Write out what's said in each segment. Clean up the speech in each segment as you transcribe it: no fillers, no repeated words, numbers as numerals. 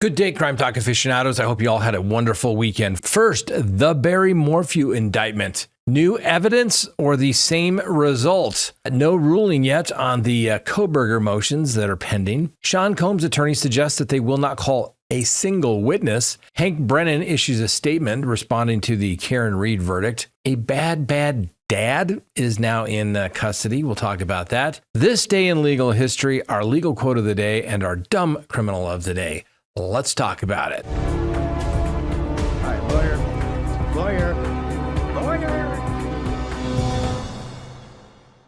Good day, CrimeTalk aficionados. I hope you all had a wonderful weekend. First, the Barry Morphew indictment. New evidence or the same results? No ruling yet on the Kohberger motions that are pending. Sean Combs' attorney suggests that they will not call a single witness. Hank Brennan issues a statement responding to the Karen Reed verdict. A bad dad is now in custody. We'll talk about that. This day in legal history, our legal quote of the day, and our dumb criminal of the day. Let's talk about it. All right, lawyer.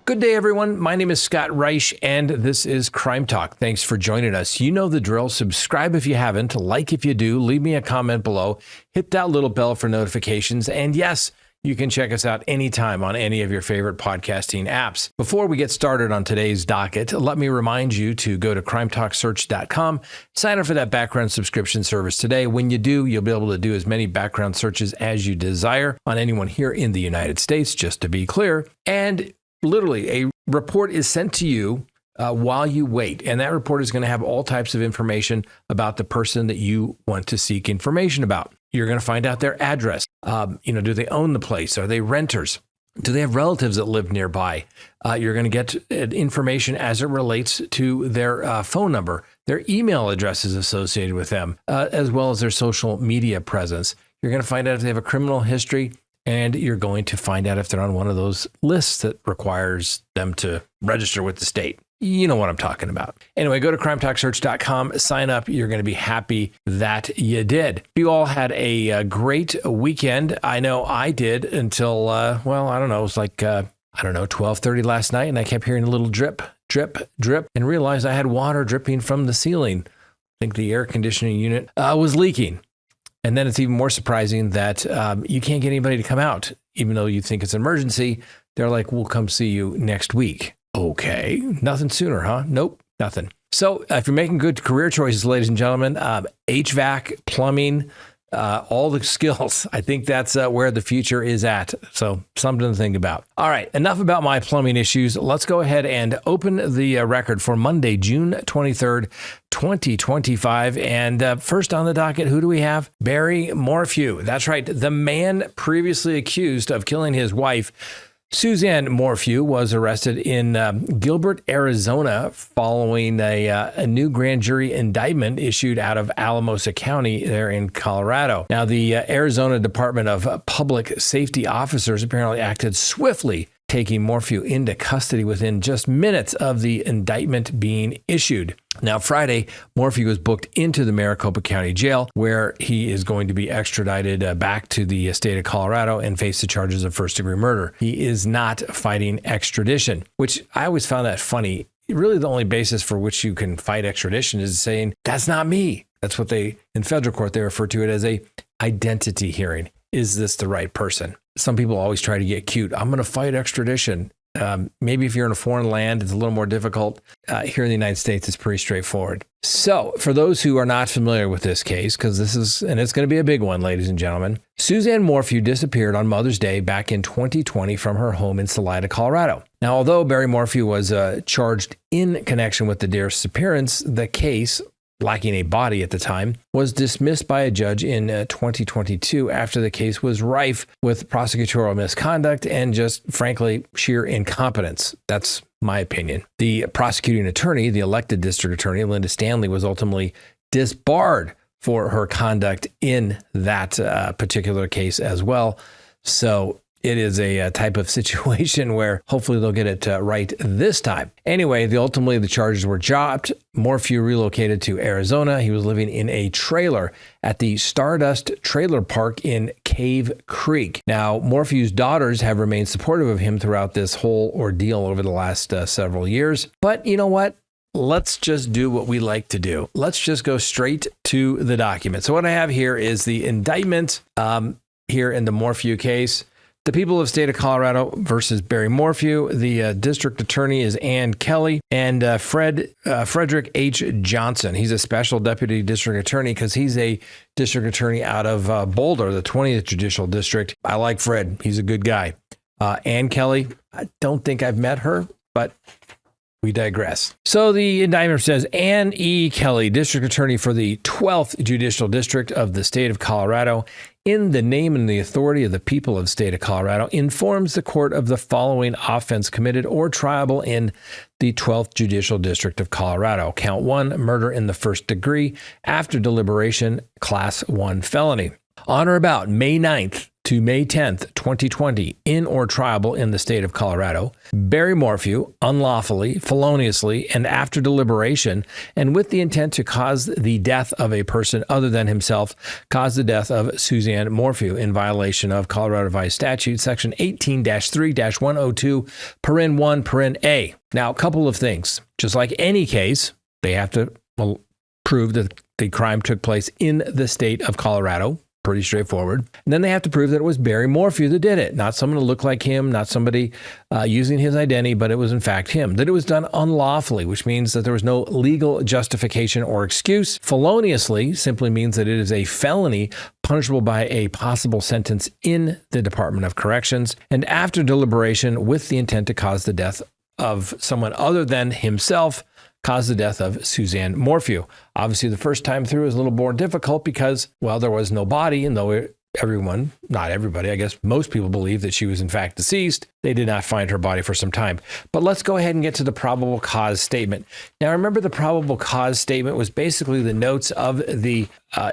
Good day, everyone. My name is Scott Reich, and this is Crime Talk. Thanks for joining us. You know the drill. Subscribe if you haven't, like if you do, leave me a comment below, hit that little bell for notifications, and yes, you can check us out anytime on any of your favorite podcasting apps. Before we get started on today's docket, let me remind you to go to crimetalksearch.com, sign up for that background subscription service today. When you do, you'll be able to do as many background searches as you desire on anyone here in the United States, just to be clear. And literally, a report is sent to you while you wait. And that report is going to have all types of information about the person that you want to seek information about. You're going to find out their address. Do they own the place? Are they renters? Do they have relatives that live nearby? You're going to get information as it relates to their phone number, their email addresses associated with them, as well as their social media presence. You're going to find out if they have a criminal history, and you're going to find out if they're on one of those lists that requires them to register with the state. You know what I'm talking about. Anyway, go to crimetalksearch.com, sign up. You're going to be happy that you did. You all had a great weekend. I know I did until, it was like, 12:30 last night. And I kept hearing a little drip, drip, drip, and realized I had water dripping from the ceiling. I think the air conditioning unit was leaking. And then it's even more surprising that you can't get anybody to come out, even though you think it's an emergency. They're like, we'll come see you next week. Okay, nothing sooner, huh? Nope, nothing. So if you're making good career choices, ladies and gentlemen, HVAC, plumbing, all the skills, I think that's where the future is at. So something to think about. All right, enough about my plumbing issues. Let's go ahead and open the record for Monday, June 23rd, 2025. And first on the docket, who do we have? Barry Morphew. That's right. The man previously accused of killing his wife, Suzanne Morphew, was arrested in Gilbert, Arizona, following a new grand jury indictment issued out of Alamosa County there in Colorado. Now, the Arizona Department of Public Safety officers apparently acted swiftly, taking Morphew into custody within just minutes of the indictment being issued. Now, Friday, Morphew was booked into the Maricopa County Jail, where he is going to be extradited back to the state of Colorado and face the charges of first-degree murder. He is not fighting extradition, which I always found that funny. Really, the only basis for which you can fight extradition is saying, that's not me. That's what in federal court, they refer to it as a identity hearing. Is this the right person? Some people always try to get cute. I'm going to fight extradition. Maybe if you're in a foreign land, it's a little more difficult. Here in the United States, it's pretty straightforward. So for those who are not familiar with this case, because it's going to be a big one, ladies and gentlemen, Suzanne Morphew disappeared on Mother's Day back in 2020 from her home in Salida, Colorado. Now, although Barry Morphew was charged in connection with the disappearance, the case, lacking a body at the time, was dismissed by a judge in 2022 after the case was rife with prosecutorial misconduct and just, frankly, sheer incompetence. That's my opinion. The prosecuting attorney, the elected district attorney, Linda Stanley, was ultimately disbarred for her conduct in that particular case as well. So it is a type of situation where hopefully they'll get it right this time. Anyway, ultimately the charges were dropped. Morphew relocated to Arizona. He was living in a trailer at the Stardust Trailer Park in Cave Creek. Now, Morphew's daughters have remained supportive of him throughout this whole ordeal over the last several years. But you know what? Let's just do what we like to do. Let's just go straight to the document. So what I have here is the indictment here in the Morphew case. The people of the state of Colorado versus Barry Morphew. The district attorney is Ann Kelly, and Frederick H. Johnson. He's a special deputy district attorney because he's a district attorney out of Boulder, the 20th Judicial District. I like Fred. He's a good guy. Ann Kelly, I don't think I've met her, but We digress. So the indictment says Ann E. Kelly, District Attorney for the 12th Judicial District of the state of Colorado, in the name and the authority of the people of the state of Colorado, informs the court of the following offense committed or triable in the 12th Judicial District of Colorado. Count 1, murder in the first degree, after deliberation, Class 1 felony. On or about May 9th to May 10th, 2020, in or triable in the state of Colorado, Barry Morphew, unlawfully, feloniously, and after deliberation, and with the intent to cause the death of a person other than himself, caused the death of Suzanne Morphew in violation of Colorado Revised Statute, Section 18-3-102, paren 1, paren A. Now, a couple of things. Just like any case, they have to prove that the crime took place in the state of Colorado. Pretty straightforward. And then they have to prove that it was Barry Morphew that did it, not someone who looked like him, not somebody using his identity, but it was in fact him. That it was done unlawfully, which means that there was no legal justification or excuse. Feloniously simply means that it is a felony punishable by a possible sentence in the Department of Corrections. And after deliberation with the intent to cause the death of someone other than himself, caused the death of Suzanne Morphew. Obviously, the first time through is a little more difficult because, well, there was no body, and though everyone, not everybody, I guess most people believe that she was in fact deceased, they did not find her body for some time. But let's go ahead and get to the probable cause statement. Now, remember, the probable cause statement was basically the notes of the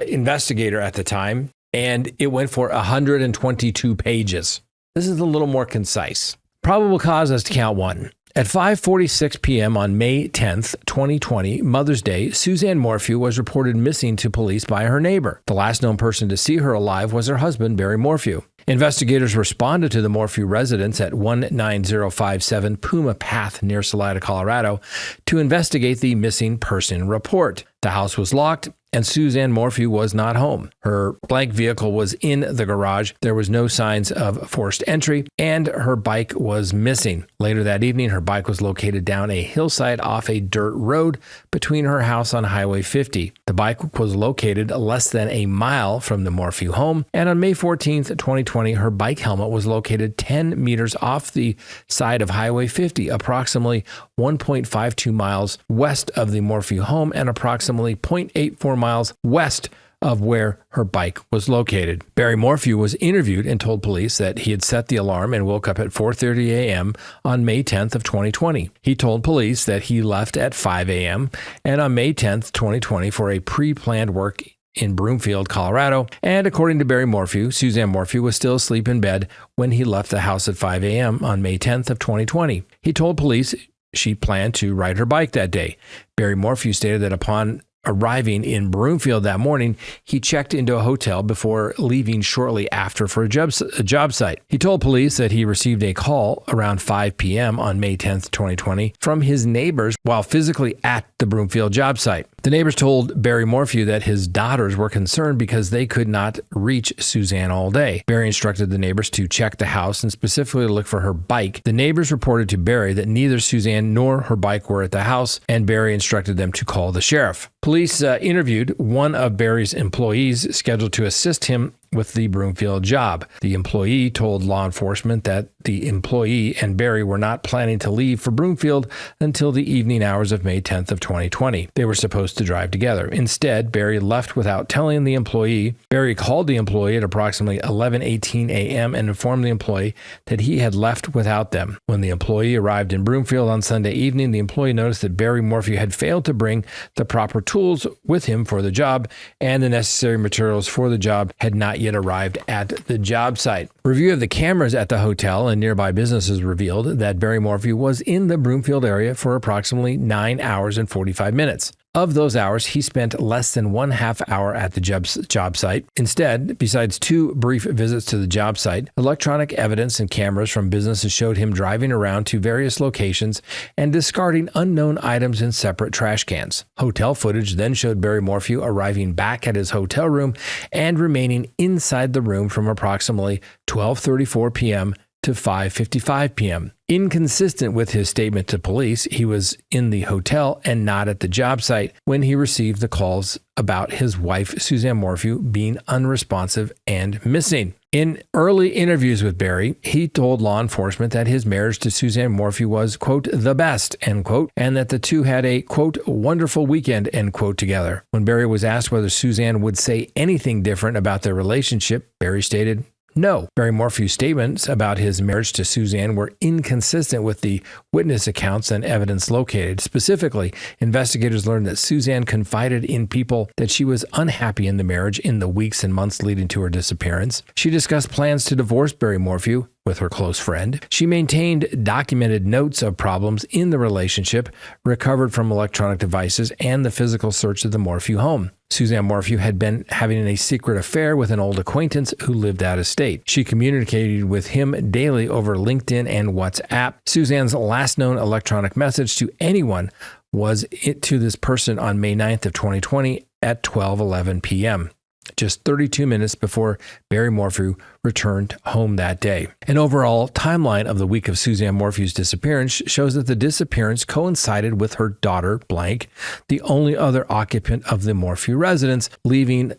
investigator at the time, and it went for 122 pages. This is a little more concise. Probable cause as to count 1. At 5:46 p.m. on May 10th, 2020, Mother's Day, Suzanne Morphew was reported missing to police by her neighbor. The last known person to see her alive was her husband, Barry Morphew. Investigators responded to the Morphew residence at 19057 Puma Path near Salida, Colorado, to investigate the missing person report. The house was locked, and Suzanne Morphew was not home. Her blank vehicle was in the garage. There was no signs of forced entry, and her bike was missing. Later that evening, her bike was located down a hillside off a dirt road between her house on Highway 50. The bike was located less than a mile from the Morphew home, and on May 14th, 2020, her bike helmet was located 10 meters off the side of Highway 50, approximately 1.52 miles west of the Morphew home and approximately 0.84 miles west of where her bike was located. Barry Morphew was interviewed and told police that he had set the alarm and woke up at 4:30 a.m. on May 10th of 2020. He told police that he left at 5 a.m. and on May 10th, 2020 for a pre-planned work in Broomfield, Colorado. And according to Barry Morphew, Suzanne Morphew was still asleep in bed when he left the house at 5 a.m. on May 10th of 2020. He told police she planned to ride her bike that day. Barry Morphew stated that upon arriving in Broomfield that morning, he checked into a hotel before leaving shortly after for a job site. He told police that he received a call around 5 p.m. on May 10th, 2020 from his neighbors while physically at the Broomfield job site. The neighbors told Barry Morphew that his daughters were concerned because they could not reach Suzanne all day. Barry instructed the neighbors to check the house and specifically look for her bike. The neighbors reported to Barry that neither Suzanne nor her bike were at the house, and Barry instructed them to call the sheriff. Police interviewed one of Barry's employees scheduled to assist him with the Broomfield job. The employee told law enforcement that the employee and Barry were not planning to leave for Broomfield until the evening hours of May 10th of 2020. They were supposed to drive together. Instead, Barry left without telling the employee. Barry called the employee at approximately 11:18 a.m. and informed the employee that he had left without them. When the employee arrived in Broomfield on Sunday evening, the employee noticed that Barry Morphew had failed to bring the proper tools with him for the job, and the necessary materials for the job had not yet arrived at the job site. Review of the cameras at the hotel and nearby businesses revealed that Barry Morphew was in the Broomfield area for approximately 9 hours and 45 minutes. Of those hours, he spent less than 1/2 hour at the job site. Instead, besides 2 brief visits to the job site, electronic evidence and cameras from businesses showed him driving around to various locations and discarding unknown items in separate trash cans. Hotel footage then showed Barry Morphew arriving back at his hotel room and remaining inside the room from approximately 12:34 p.m. to 5:55 p.m. Inconsistent with his statement to police, he was in the hotel and not at the job site when he received the calls about his wife, Suzanne Morphew, being unresponsive and missing. In early interviews with Barry, he told law enforcement that his marriage to Suzanne Morphew was, quote, the best, end quote, and that the two had a, quote, wonderful weekend, end quote, together. When Barry was asked whether Suzanne would say anything different about their relationship, Barry stated, no. Barry Morphew's statements about his marriage to Suzanne were inconsistent with the witness accounts and evidence located. Specifically, investigators learned that Suzanne confided in people that she was unhappy in the marriage in the weeks and months leading to her disappearance. She discussed plans to divorce Barry Morphew with her close friend. She maintained documented notes of problems in the relationship recovered from electronic devices and the physical search of the Morphew home. Suzanne Morphew had been having a secret affair with an old acquaintance who lived out of state. She communicated with him daily over LinkedIn and WhatsApp. Suzanne's last known electronic message to anyone was it to this person on May 9th of 2020 at 12:11 p.m. just 32 minutes before Barry Morphew returned home that day. An overall timeline of the week of Suzanne Morphew's disappearance shows that the disappearance coincided with her daughter, blank, the only other occupant of the Morphew residence, leaving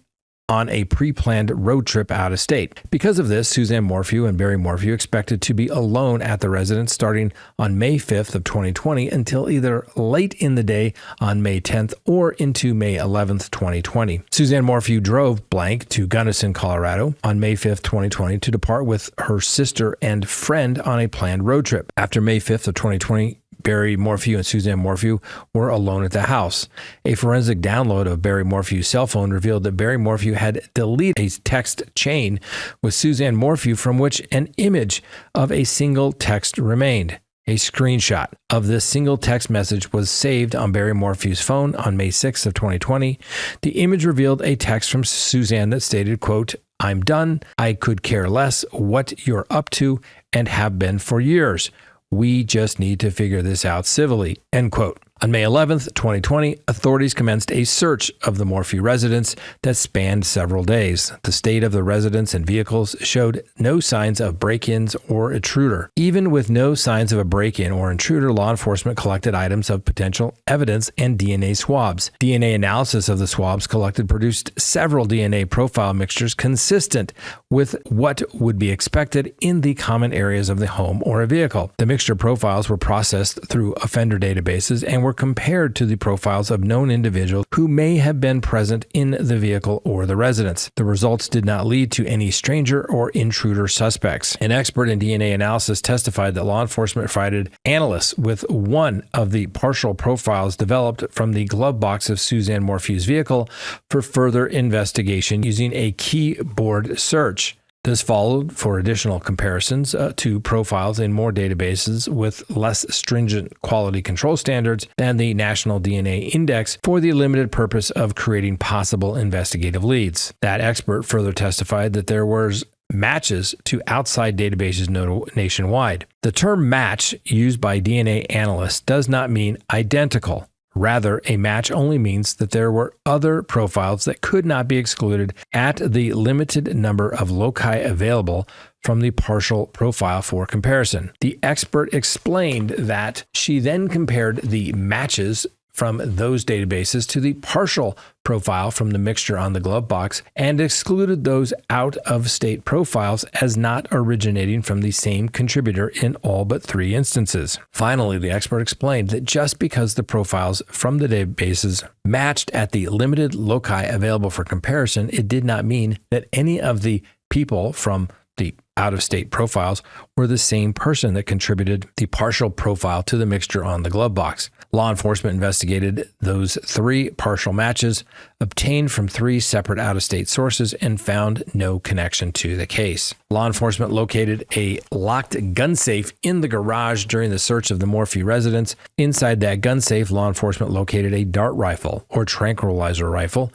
on a pre-planned road trip out of state. Because of this, Suzanne Morphew and Barry Morphew expected to be alone at the residence starting on May 5th of 2020 until either late in the day on May 10th or into May 11th, 2020. Suzanne Morphew drove blank to Gunnison, Colorado on May 5th, 2020 to depart with her sister and friend on a planned road trip. After May 5th of 2020, Barry Morphew and Suzanne Morphew were alone at the house. A forensic download of Barry Morphew's cell phone revealed that Barry Morphew had deleted a text chain with Suzanne Morphew from which an image of a single text remained. A screenshot of this single text message was saved on Barry Morphew's phone on May 6th of 2020. The image revealed a text from Suzanne that stated, quote, I'm done. I could care less what you're up to and have been for years. We just need to figure this out civilly, end quote. On May 11th, 2020, authorities commenced a search of the Morphew residence that spanned several days. The state of the residence and vehicles showed no signs of break-ins or intruder. Even with no signs of a break-in or intruder, law enforcement collected items of potential evidence and DNA swabs. DNA analysis of the swabs collected produced several DNA profile mixtures consistent with what would be expected in the common areas of the home or a vehicle. The mixture profiles were processed through offender databases and were compared to the profiles of known individuals who may have been present in the vehicle or the residence. The results did not lead to any stranger or intruder suspects. An expert in DNA analysis testified that law enforcement provided analysts with one of the partial profiles developed from the glove box of Suzanne Morphew's vehicle for further investigation using a keyboard search. This followed for additional comparisons to profiles in more databases with less stringent quality control standards than the National DNA Index for the limited purpose of creating possible investigative leads. That expert further testified that there was matches to outside databases nationwide. The term match used by DNA analysts does not mean identical. Rather, a match only means that there were other profiles that could not be excluded at the limited number of loci available from the partial profile for comparison. The expert explained that she then compared the matches from those databases to the partial profile from the mixture on the glove box and excluded those out-of-state profiles as not originating from the same contributor in all but 3 instances. Finally, the expert explained that just because the profiles from the databases matched at the limited loci available for comparison, it did not mean that any of the people from the out-of-state profiles were the same person that contributed the partial profile to the mixture on the glove box. Law enforcement investigated those 3 partial matches obtained from 3 separate out-of-state sources and found no connection to the case. Law enforcement located a locked gun safe in the garage during the search of the Morphew residence. Inside that gun safe, law enforcement located a dart rifle or tranquilizer rifle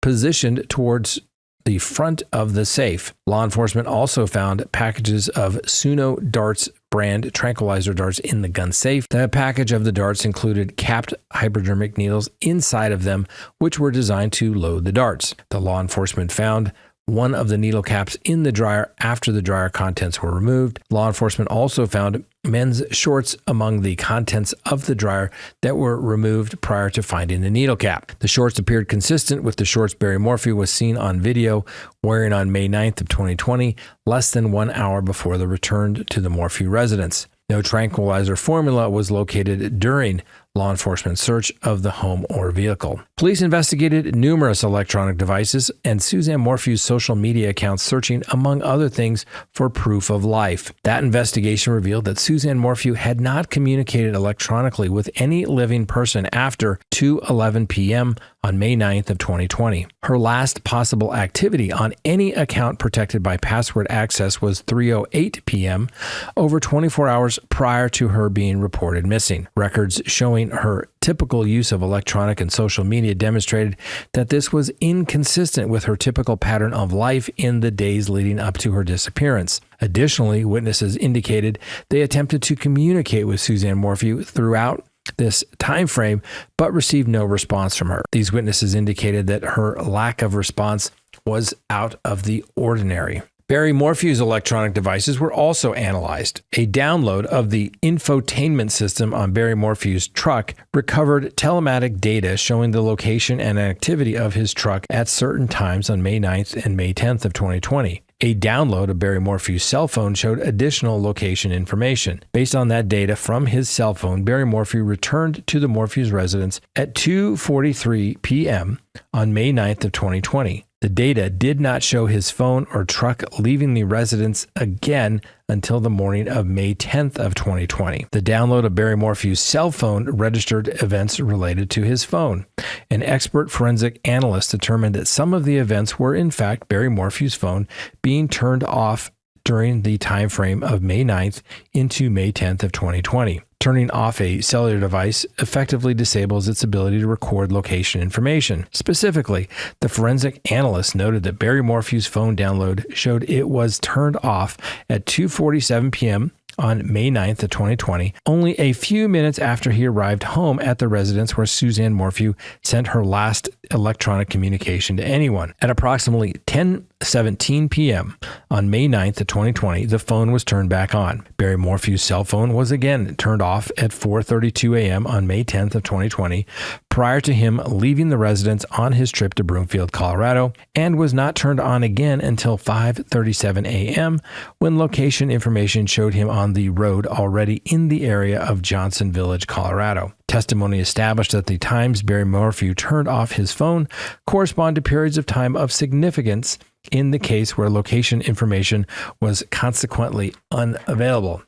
positioned towards the front of the safe. Law enforcement also found packages of Suno Darts brand tranquilizer darts in the gun safe. The package of the darts included capped hypodermic needles inside of them, which were designed to load the darts. The law enforcement found one of the needle caps in the dryer after the dryer contents were removed. Law enforcement also found men's shorts among the contents of the dryer that were removed prior to finding the needle cap. The shorts appeared consistent with the shorts Barry Morphew was seen on video wearing on May 9th of 2020, less than 1 hour before the return to the Morphew residence. No tranquilizer formula was located during law enforcement search of the home or vehicle. Police investigated numerous electronic devices and Suzanne Morphew's social media accounts, searching, among other things, for proof of life. That investigation revealed that Suzanne Morphew had not communicated electronically with any living person after 2:11 p.m. on May 9th of 2020. Her last possible activity on any account protected by password access was 3:08 p.m., over 24 hours prior to her being reported missing. Records showing her typical use of electronic and social media demonstrated that this was inconsistent with her typical pattern of life in the days leading up to her disappearance. Additionally, witnesses indicated they attempted to communicate with Suzanne Morphew throughout this time frame, but received no response from her. These witnesses indicated that her lack of response was out of the ordinary. Barry Morphew's electronic devices were also analyzed. A download of the infotainment system on Barry Morphew's truck recovered telematic data showing the location and activity of his truck at certain times on May 9th and May 10th of 2020. A download of Barry Morphew's cell phone showed additional location information. Based on that data from his cell phone, Barry Morphew returned to the Morphew's residence at 2:43 p.m. on May 9th of 2020. The data did not show his phone or truck leaving the residence again until the morning of May 10th of 2020. The download of Barry Morphew's cell phone registered events related to his phone. An expert forensic analyst determined that some of the events were in fact Barry Morphew's phone being turned off during the time frame of May 9th into May 10th of 2020. Turning off a cellular device effectively disables its ability to record location information. Specifically, the forensic analyst noted that Barry Morphew's phone download showed it was turned off at 2:47 p.m. on May 9th of 2020, only a few minutes after he arrived home at the residence where Suzanne Morphew sent her last electronic communication to anyone. At approximately 10:17 p.m. on May 9th of 2020, the phone was turned back on. Barry Morphew's cell phone was again turned off at 4:32 a.m. on May 10th of 2020, prior to him leaving the residence on his trip to Broomfield, Colorado, and was not turned on again until 5:37 a.m. when location information showed him on the road already in the area of Johnson Village, Colorado. Testimony established that the times Barry Morphew turned off his phone correspond to periods of time of significance in the case where location information was consequently unavailable.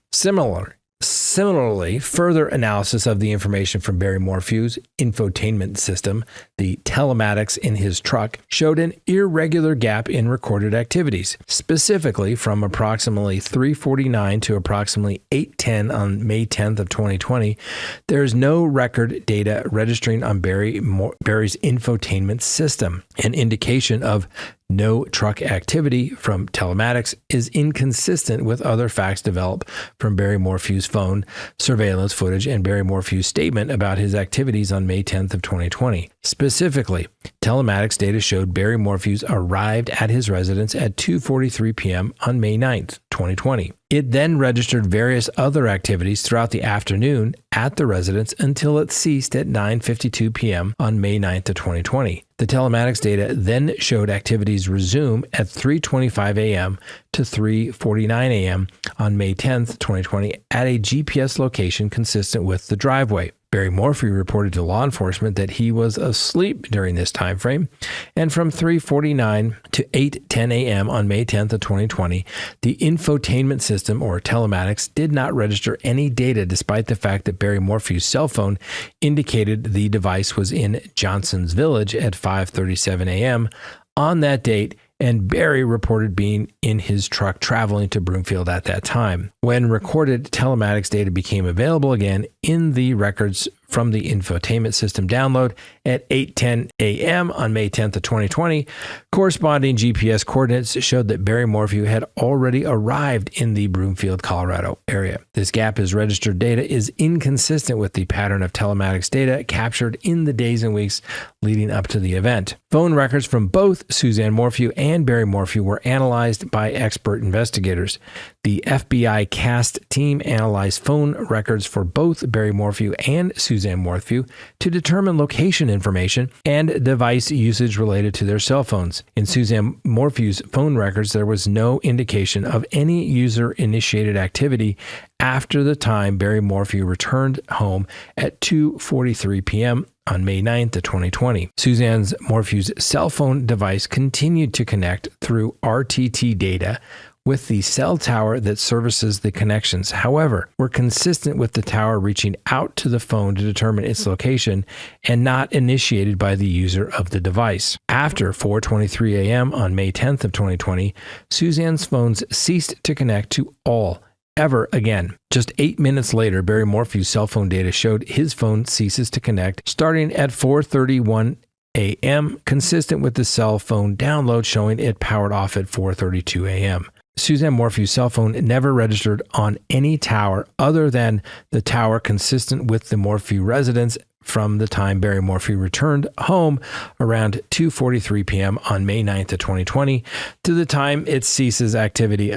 Similarly, further analysis of the information from Barry Morphew's infotainment system, the telematics in his truck, showed an irregular gap in recorded activities. Specifically, from approximately 3:49 to approximately 8:10 on May 10th of 2020, there is no record data registering on Barry's infotainment system. An indication of no truck activity from telematics is inconsistent with other facts developed from Barry Morphew's phone surveillance footage and Barry Morphew's statement about his activities on May 10th of 2020. Specifically, telematics data showed Barry Morphew's arrived at his residence at 2:43 p.m. on May 9th, 2020. It then registered various other activities throughout the afternoon at the residence until it ceased at 9:52 p.m. on May 9th of 2020. The telematics data then showed activities resume at 3:25 a.m. to 3:49 a.m. on May 10th, 2020 at a GPS location consistent with the driveway. Barry Morphew reported to law enforcement that he was asleep during this time frame, and from 3:49 to 8:10 a.m. on May 10th of 2020, the infotainment system or telematics did not register any data despite the fact that Barry Morphew's cell phone indicated the device was in Johnson's Village at 5:37 a.m. on that date, and Barry reported being in his truck traveling to Broomfield at that time. When recorded telematics data became available again in the records from the infotainment system download at 8:10 a.m. on May 10th of 2020. Corresponding GPS coordinates showed that Barry Morphew had already arrived in the Broomfield, Colorado area. This gap in registered data is inconsistent with the pattern of telematics data captured in the days and weeks leading up to the event. Phone records from both Suzanne Morphew and Barry Morphew were analyzed by expert investigators. The FBI CAST team analyzed phone records for both Barry Morphew and Suzanne Morphew to determine location information and device usage related to their cell phones. In Suzanne Morphew's phone records, there was no indication of any user-initiated activity after the time Barry Morphew returned home at 2:43 p.m. on May 9th of 2020. Suzanne Morphew's cell phone device continued to connect through RTT data with the cell tower that services the connections. However, were consistent with the tower reaching out to the phone to determine its location and not initiated by the user of the device. After 4:23 a.m. on May 10th of 2020, Suzanne's phones ceased to connect to all ever again. Just 8 minutes later, Barry Morphew's cell phone data showed his phone ceases to connect starting at 4:31 a.m., consistent with the cell phone download showing it powered off at 4:32 a.m. Suzanne Morphew's cell phone never registered on any tower other than the tower consistent with the Morphew residence from the time Barry Morphew returned home around 2:43 p.m. on May 9th of 2020 to the time it ceases activity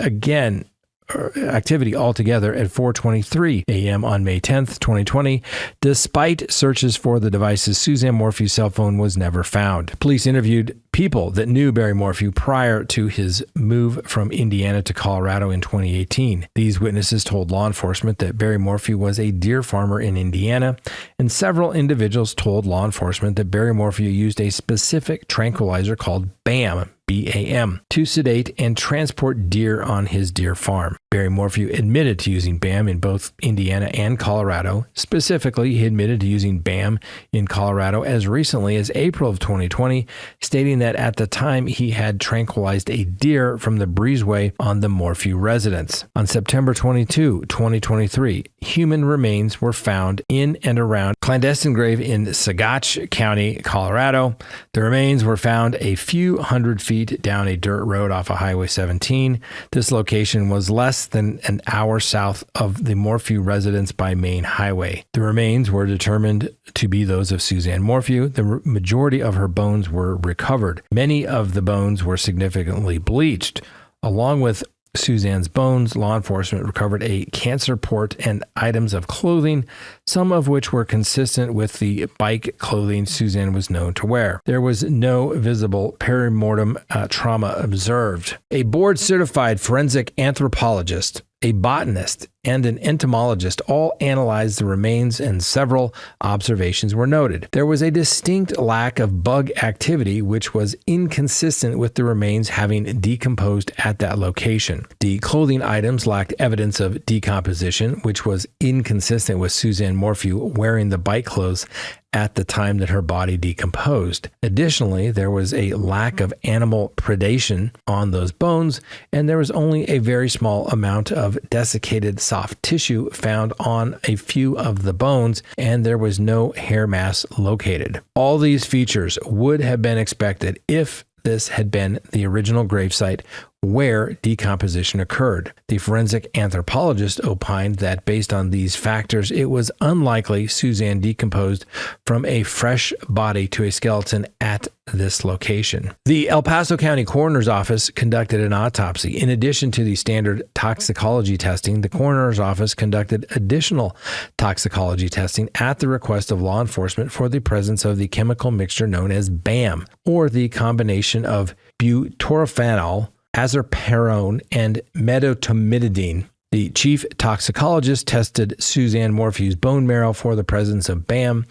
altogether at 4:23 a.m. on May 10th, 2020. Despite searches for the devices, Suzanne Morphew's cell phone was never found. Police interviewed people that knew Barry Morphew prior to his move from Indiana to Colorado in 2018. These witnesses told law enforcement that Barry Morphew was a deer farmer in Indiana, and several individuals told law enforcement that Barry Morphew used a specific tranquilizer called BAM, BAM, to sedate and transport deer on his deer farm. Barry Morphew admitted to using BAM in both Indiana and Colorado. Specifically, he admitted to using BAM in Colorado as recently as April of 2020, stating that at the time he had tranquilized a deer from the breezeway on the Morphew residence. On September 22, 2023, human remains were found in and around a clandestine grave in Saguache County, Colorado. The remains were found a few hundred feet down a dirt road off of Highway 17. This location was less than an hour south of the Morphew residence by main highway. The remains were determined to be those of Suzanne Morphew. The majority of her bones were recovered. Many of the bones were significantly bleached. Along with Suzanne's bones, law enforcement recovered a cancer port and items of clothing, some of which were consistent with the bike clothing Suzanne was known to wear. There was no visible perimortem trauma observed. A board-certified forensic anthropologist, a botanist, and an entomologist all analyzed the remains, and several observations were noted. There was a distinct lack of bug activity, which was inconsistent with the remains having decomposed at that location. The clothing items lacked evidence of decomposition, which was inconsistent with Suzanne Morphew wearing the bike clothes at the time that her body decomposed. Additionally, there was a lack of animal predation on those bones, and there was only a very small amount of desiccated soft tissue found on a few of the bones, and there was no hair mass located. All these features would have been expected if this had been the original gravesite where decomposition occurred. The forensic anthropologist opined that based on these factors, it was unlikely Suzanne decomposed from a fresh body to a skeleton at this location. The El Paso County Coroner's Office conducted an autopsy. In addition to the standard toxicology testing, the Coroner's Office conducted additional toxicology testing at the request of law enforcement for the presence of the chemical mixture known as BAM, or the combination of butorphanol, azarperone, and medetomidine. The chief toxicologist tested Suzanne Morphew's bone marrow for the presence of BAM.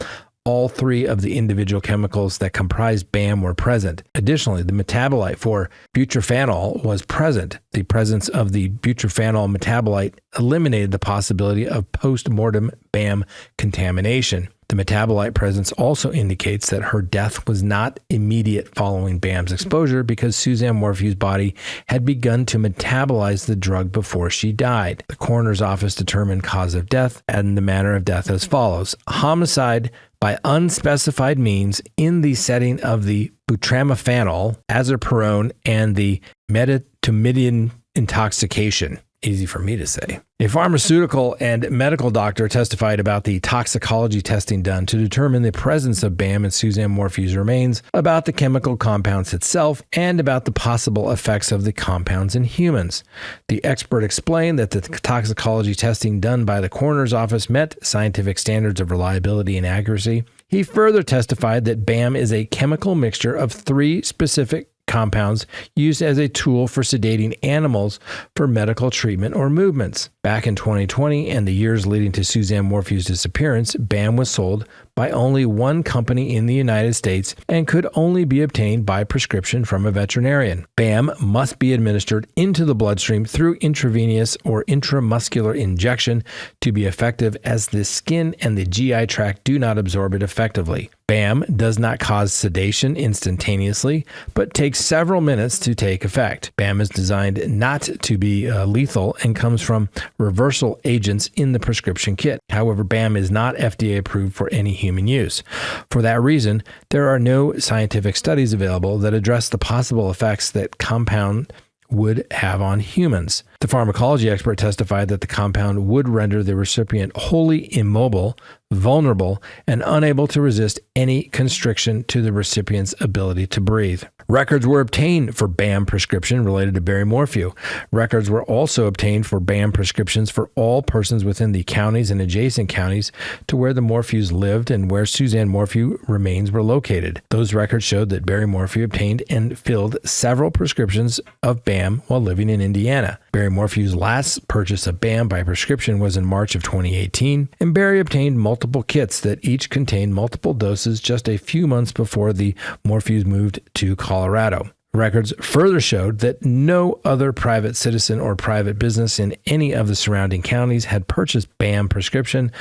All three of the individual chemicals that comprised BAM were present. Additionally, the metabolite for butorphanol was present. The presence of the butorphanol metabolite eliminated the possibility of post-mortem BAM contamination. The metabolite presence also indicates that her death was not immediate following BAM's exposure because Suzanne Morphew's body had begun to metabolize the drug before she died. The coroner's office determined cause of death and the manner of death as follows: homicide by unspecified means in the setting of the butramofanol, azaparone, and the medetomidine intoxication. Easy for me to say. A pharmaceutical and medical doctor testified about the toxicology testing done to determine the presence of BAM in Suzanne Morphew's remains, about the chemical compounds itself, and about the possible effects of the compounds in humans. The expert explained that the toxicology testing done by the coroner's office met scientific standards of reliability and accuracy. He further testified that BAM is a chemical mixture of 3 specific compounds used as a tool for sedating animals for medical treatment or movements. Back in 2020 and the years leading to Suzanne Morphew's disappearance, BAM was sold by only one company in the United States and could only be obtained by prescription from a veterinarian. BAM must be administered into the bloodstream through intravenous or intramuscular injection to be effective, as the skin and the GI tract do not absorb it effectively. BAM does not cause sedation instantaneously, but takes several minutes to take effect. BAM is designed not to be lethal and comes from reversal agents in the prescription kit. However, BAM is not FDA approved for any human use. For that reason, there are no scientific studies available that address the possible effects that compound would have on humans. The pharmacology expert testified that the compound would render the recipient wholly immobile, vulnerable, and unable to resist any constriction to the recipient's ability to breathe. Records were obtained for BAM prescription related to Barry Morphew. Records were also obtained for BAM prescriptions for all persons within the counties and adjacent counties to where the Morphews lived and where Suzanne Morphew remains were located. Those records showed that Barry Morphew obtained and filled several prescriptions of BAM while living in Indiana. Barry Morphew's last purchase of BAM by prescription was in March of 2018, and Barry obtained multiple kits that each contained multiple doses just a few months before the Morphews moved to Colorado. Records further showed that no other private citizen or private business in any of the surrounding counties had purchased BAM prescription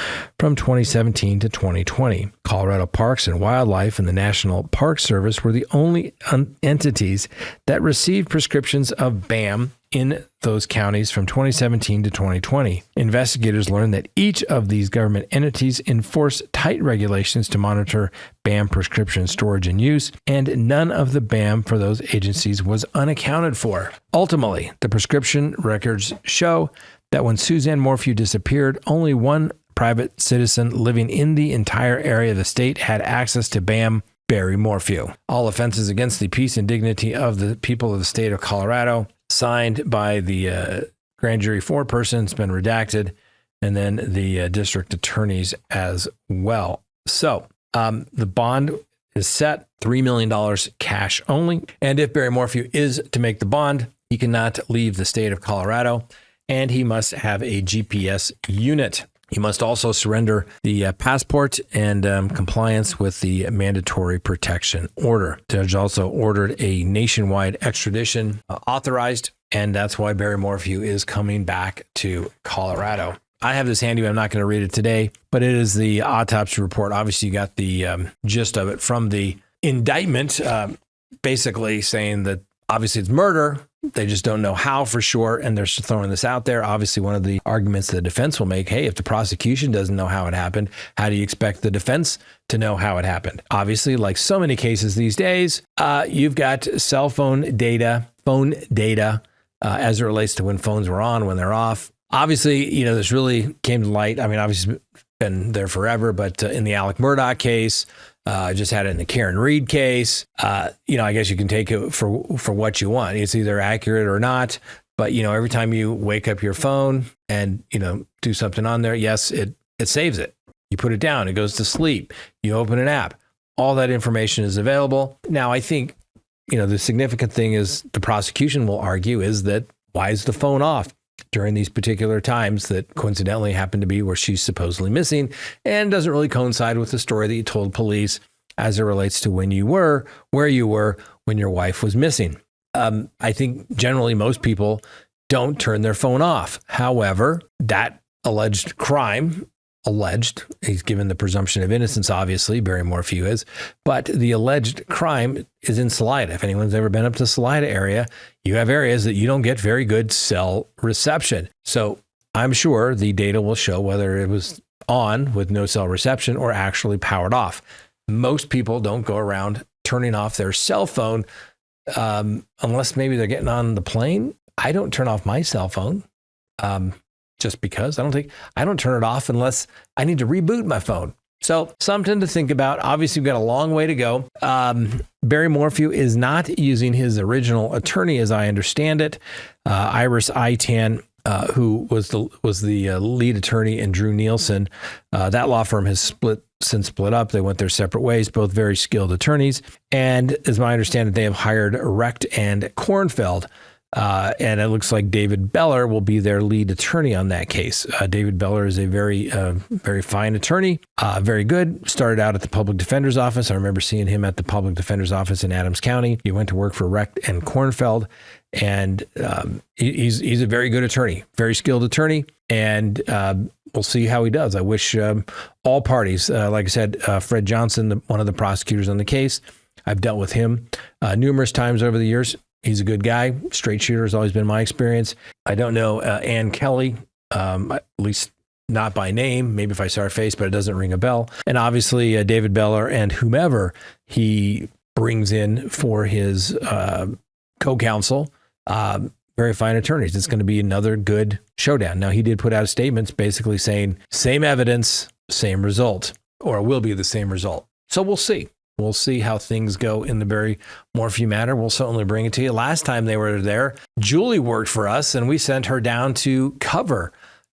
from 2017 to 2020. Colorado Parks and Wildlife and the National Park Service were the only entities that received prescriptions of BAM in those counties from 2017 to 2020. Investigators learned that each of these government entities enforce tight regulations to monitor BAM prescription storage and use, and none of the BAM for those agencies was unaccounted for. Ultimately, the prescription records show that when Suzanne Morphew disappeared, only one private citizen living in the entire area of the state had access to BAM: Barry Morphew. All offenses against the peace and dignity of the people of the state of Colorado, signed by the grand jury foreperson, has been redacted, and then the district attorneys as well. So the bond is set, $3 million cash only. And if Barry Morphew is to make the bond, he cannot leave the state of Colorado, and he must have a GPS unit. He must also surrender the passport and compliance with the mandatory protection order. The judge also ordered a nationwide extradition authorized, and that's why Barry Morphew is coming back to Colorado. I have this handy, but I'm not going to read it today, but it is the autopsy report. Obviously, you got the gist of it from the indictment, basically saying that obviously it's murder. They just don't know how for sure, and they're throwing this out there. Obviously, one of the arguments the defense will make, hey, if the prosecution doesn't know how it happened, how do you expect the defense to know how it happened? Obviously, like so many cases these days, you've got cell phone data, as it relates to when phones were on, when they're off. Obviously, this really came to light. I mean, obviously, it's been there forever, but in the Alec Murdaugh case, I just had it in the Karen Reed case. I guess you can take it for what you want. It's either accurate or not. But, every time you wake up your phone and, do something on there, yes, it saves it. You put it down, it goes to sleep. You open an app. All that information is available. Now, I think, the significant thing is the prosecution will argue is that why is the phone off during these particular times that coincidentally happen to be where she's supposedly missing, and doesn't really coincide with the story that you told police as it relates to when you were, where you were when your wife was missing. I think generally most people don't turn their phone off. However, that alleged crime alleged. He's given the presumption of innocence, obviously, Barry Morphew is, but the alleged crime is in Salida. If anyone's ever been up to Salida area, you have areas that you don't get very good cell reception. So I'm sure the data will show whether it was on with no cell reception or actually powered off. Most people don't go around turning off their cell phone unless maybe they're getting on the plane. I don't turn off my cell phone. Just because I don't turn it off unless I need to reboot my phone. So something to think about. Obviously, we've got a long way to go. Barry Morphew is not using his original attorney, as I understand it. Iris Itan, who was the lead attorney, and Drew Nielsen. That law firm has since split up. They went their separate ways, both very skilled attorneys. And as my understanding, they have hired Recht and Kornfeld. And it looks like David Beller will be their lead attorney on that case. David Beller is a very fine attorney, very good. Started out at the public defender's office. I remember seeing him at the public defender's office in Adams County. He went to work for Recht and Kornfeld, and he's a very good attorney, very skilled attorney, and we'll see how he does. I wish all parties, like I said, Fred Johnson, one of the prosecutors on the case, I've dealt with him numerous times over the years. He's a good guy. Straight shooter has always been my experience. I don't know Ann Kelly, at least not by name. Maybe if I saw her face, but it doesn't ring a bell. And obviously David Beller and whomever he brings in for his co-counsel, very fine attorneys. It's going to be another good showdown. Now, he did put out statements basically saying same evidence, same result, or will be the same result. So we'll see. We'll see how things go in the Barry Morphew matter. We'll certainly bring it to you. Last time they were there, Julie worked for us, and we sent her down to cover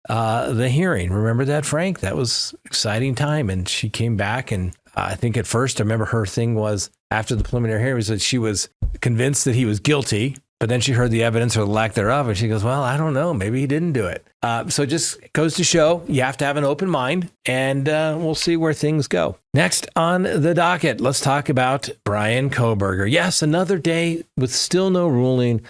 the hearing. Remember that, Frank? That was an exciting time. And she came back, and I think at first, I remember her thing was, after the preliminary hearing, was that she was convinced that he was guilty. But then she heard the evidence or the lack thereof, and she goes, well, I don't know. Maybe he didn't do it. So it just goes to show you have to have an open mind, and we'll see where things go. Next on the docket, let's talk about Bryan Kohberger. Yes, another day with still no ruling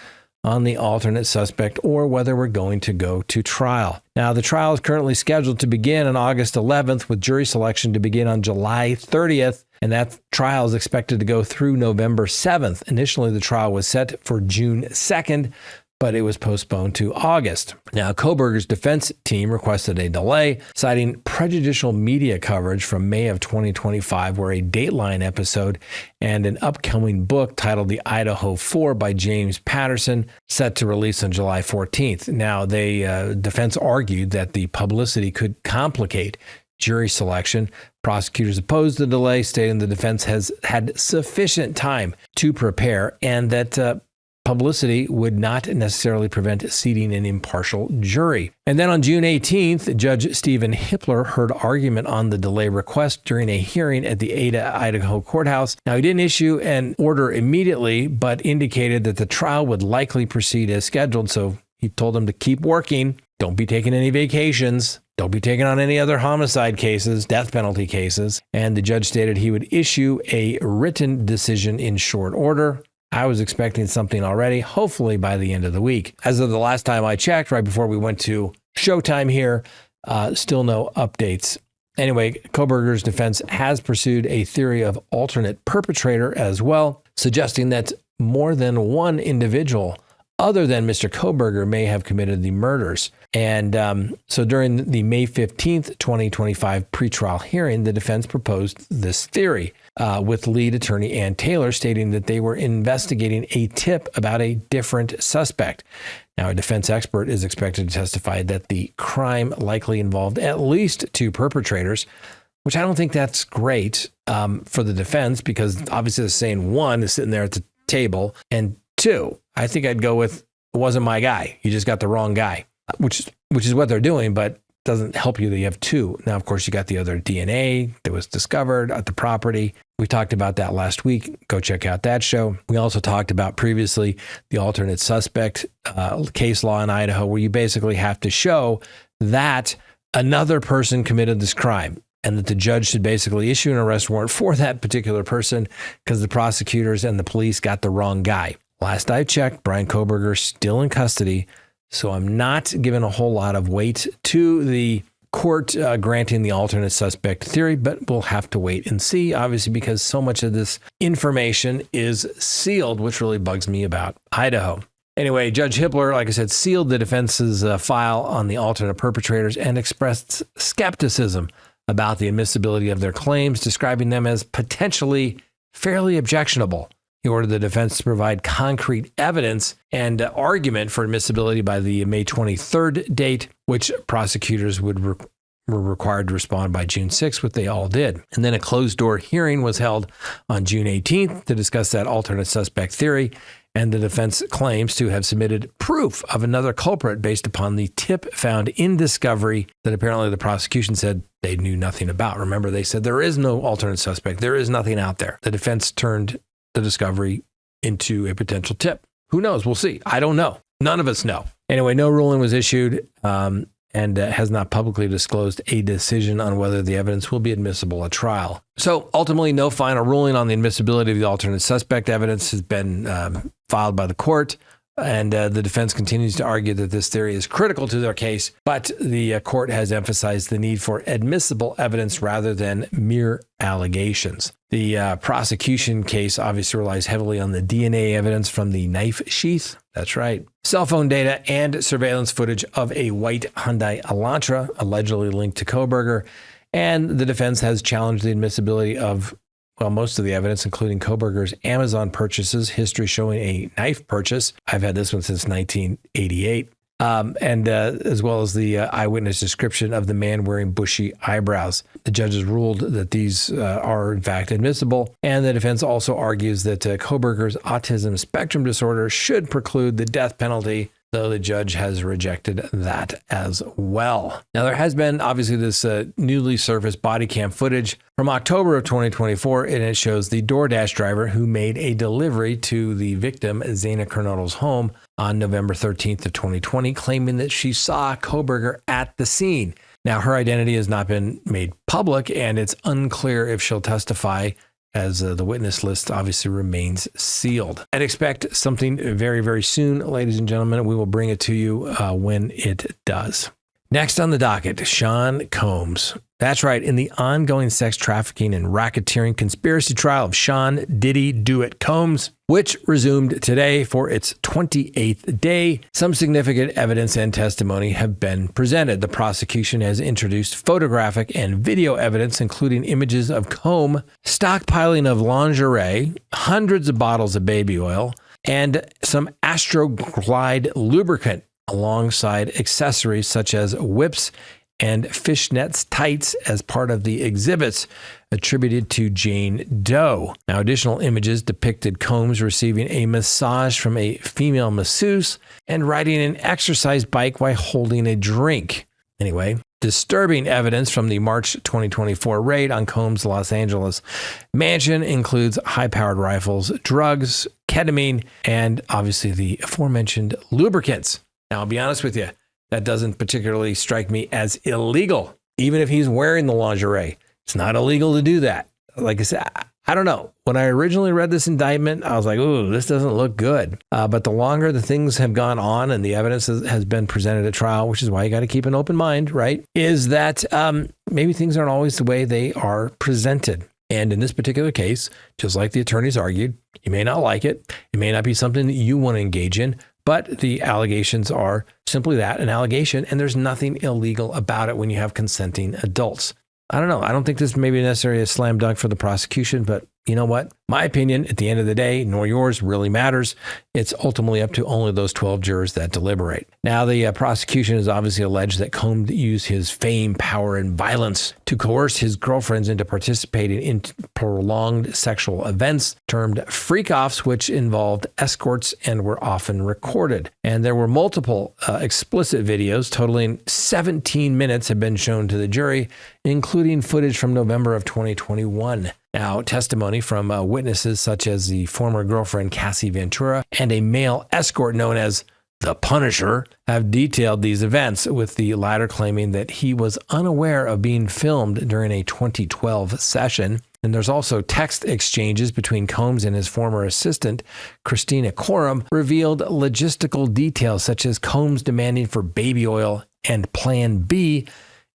on the alternate suspect or whether we're going to go to trial. Now, the trial is currently scheduled to begin on August 11th, with jury selection to begin on July 30th. And that trial is expected to go through November 7th. Initially, the trial was set for June 2nd, but it was postponed to August. Now, Kohberger's defense team requested a delay, citing prejudicial media coverage from May of 2025, where a Dateline episode and an upcoming book titled The Idaho Four by James Patterson, set to release on July 14th. Now, defense argued that the publicity could complicate jury selection. Prosecutors opposed the delay, stating the defense has had sufficient time to prepare and that publicity would not necessarily prevent seating an impartial jury. And then on June 18th, Judge Stephen Hippler heard argument on the delay request during a hearing at the Ada, Idaho courthouse. Now, he didn't issue an order immediately, but indicated that the trial would likely proceed as scheduled. So he told them to keep working. Don't be taking any vacations. Don't be taking on any other homicide cases, death penalty cases. And the judge stated he would issue a written decision in short order. I was expecting something already, hopefully by the end of the week. As of the last time I checked, right before we went to showtime here, still no updates. Anyway, Kohberger's defense has pursued a theory of alternate perpetrator as well, suggesting that more than one individual other than Mr. Kohberger may have committed the murders. And so during the May 15th, 2025 pretrial hearing, the defense proposed this theory with lead attorney Ann Taylor stating that they were investigating a tip about a different suspect. Now, a defense expert is expected to testify that the crime likely involved at least two perpetrators, which I don't think that's great for the defense, because obviously they're saying one is sitting there at the table, and two, I think I'd go with, it wasn't my guy. You just got the wrong guy, which is what they're doing, but doesn't help you that you have two. Now, of course, you got the other DNA that was discovered at the property. We talked about that last week. Go check out that show. We also talked about previously the alternate suspect case law in Idaho, where you basically have to show that another person committed this crime, and that the judge should basically issue an arrest warrant for that particular person because the prosecutors and the police got the wrong guy. Last I checked, Bryan Kohberger still in custody, so I'm not giving a whole lot of weight to the court granting the alternate suspect theory, but we'll have to wait and see, obviously, because so much of this information is sealed, which really bugs me about Idaho. Anyway, Judge Hippler, like I said, sealed the defense's file on the alternate perpetrators and expressed skepticism about the admissibility of their claims, describing them as potentially fairly objectionable. He ordered the defense to provide concrete evidence and argument for admissibility by the May 23rd date, which prosecutors were required to respond by June 6th, which they all did. And then a closed-door hearing was held on June 18th to discuss that alternate suspect theory, and the defense claims to have submitted proof of another culprit based upon the tip found in discovery that apparently the prosecution said they knew nothing about. Remember, they said there is no alternate suspect. There is nothing out there. The defense turned the discovery into a potential tip. Who knows? We'll see. I don't know. None of us know. Anyway, no ruling was issued and has not publicly disclosed a decision on whether the evidence will be admissible at trial. So ultimately, no final ruling on the admissibility of the alternate suspect evidence has been filed by the court. And the defense continues to argue that this theory is critical to their case, but the court has emphasized the need for admissible evidence rather than mere allegations. The prosecution case obviously relies heavily on the DNA evidence from the knife sheath. That's right. Cell phone data and surveillance footage of a white Hyundai Elantra, allegedly linked to Kohberger. And the defense has challenged the admissibility of most of the evidence, including Kohberger's Amazon purchases, history showing a knife purchase. I've had this one since 1988. And as well as the eyewitness description of the man wearing bushy eyebrows. The judges ruled that these are, in fact, admissible. And the defense also argues that Kohberger's autism spectrum disorder should preclude the death penalty, though the judge has rejected that as well. Now, there has been, obviously, this newly surfaced body cam footage from October of 2024, and it shows the DoorDash driver who made a delivery to the victim, Zana Kernodle's home, on November 13th of 2020, claiming that she saw Kohberger at the scene. Now, her identity has not been made public, and it's unclear if she'll testify, as the witness list obviously remains sealed. I'd expect something very, very soon, ladies and gentlemen. We will bring it to you when it does. Next on the docket, Sean Combs. That's right. In the ongoing sex trafficking and racketeering conspiracy trial of Sean Diddy Do It Combs, which resumed today for its 28th day, some significant evidence and testimony have been presented. The prosecution has introduced photographic and video evidence, including images of Combs stockpiling of lingerie, hundreds of bottles of baby oil, and some Astroglide lubricant, alongside accessories such as whips and fishnets tights as part of the exhibits attributed to Jane Doe. Now, additional images depicted Combs receiving a massage from a female masseuse and riding an exercise bike while holding a drink. Anyway, disturbing evidence from the March 2024 raid on Combs' Los Angeles mansion includes high-powered rifles, drugs, ketamine, and obviously the aforementioned lubricants. Now, I'll be honest with you, that doesn't particularly strike me as illegal, even if he's wearing the lingerie. It's not illegal to do that. Like I said, I don't know. When I originally read this indictment, I was like, ooh, this doesn't look good. But the longer the things have gone on and the evidence has been presented at trial, which is why you got to keep an open mind, right, is that maybe things aren't always the way they are presented. And in this particular case, just like the attorneys argued, you may not like it. It may not be something that you want to engage in. But the allegations are simply that, an allegation, and there's nothing illegal about it when you have consenting adults. I don't know. I don't think this may be necessarily a slam dunk for the prosecution, but you know what? My opinion at the end of the day, nor yours, really matters. It's ultimately up to only those 12 jurors that deliberate. Now, the prosecution has obviously alleged that Combs used his fame, power, and violence to coerce his girlfriends into participating in prolonged sexual events termed freak-offs, which involved escorts and were often recorded. And there were multiple explicit videos totaling 17 minutes have been shown to the jury, including footage from November of 2021. Now, testimony from witnesses such as the former girlfriend Cassie Ventura and a male escort known as the Punisher have detailed these events, with the latter claiming that he was unaware of being filmed during a 2012 session. And there's also text exchanges between Combs and his former assistant, Christina Coram, revealed logistical details such as Combs demanding for baby oil and Plan B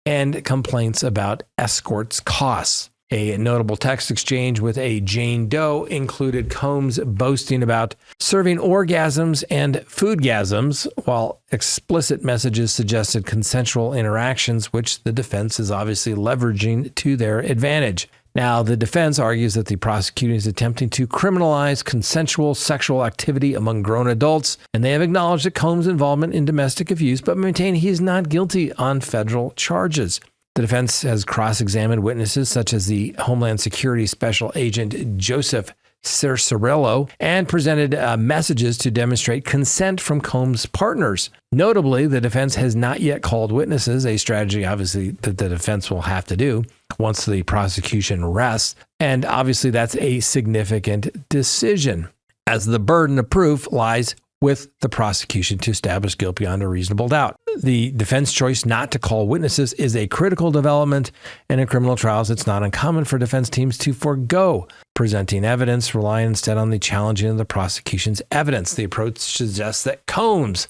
and complaints about escorts costs. A notable text exchange with a Jane Doe included Combs boasting about serving orgasms and foodgasms, while explicit messages suggested consensual interactions, which the defense is obviously leveraging to their advantage. Now, the defense argues that the prosecutor is attempting to criminalize consensual sexual activity among grown adults, and they have acknowledged that Combs' involvement in domestic abuse, but maintain he is not guilty on federal charges. The defense has cross-examined witnesses such as the Homeland Security Special Agent Joseph Cerciorello and presented messages to demonstrate consent from Combs' partners. Notably, the defense has not yet called witnesses, a strategy obviously that the defense will have to do once the prosecution rests. And obviously that's a significant decision, as the burden of proof lies with the prosecution to establish guilt beyond a reasonable doubt. The defense choice not to call witnesses is a critical development, and in criminal trials, it's not uncommon for defense teams to forego presenting evidence, relying instead on the challenging of the prosecution's evidence. The approach suggests that Combs'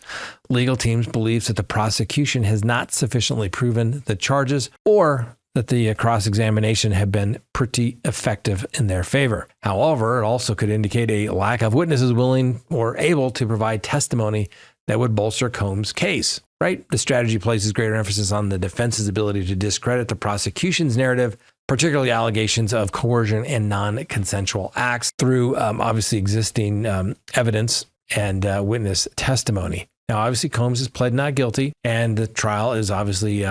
legal teams believes that the prosecution has not sufficiently proven the charges, or that the cross-examination had been pretty effective in their favor. However, it also could indicate a lack of witnesses willing or able to provide testimony that would bolster Combs' case, right? The strategy places greater emphasis on the defense's ability to discredit the prosecution's narrative, particularly allegations of coercion and non-consensual acts, through obviously existing evidence and witness testimony. Now, obviously, Combs has pled not guilty, and the trial is obviously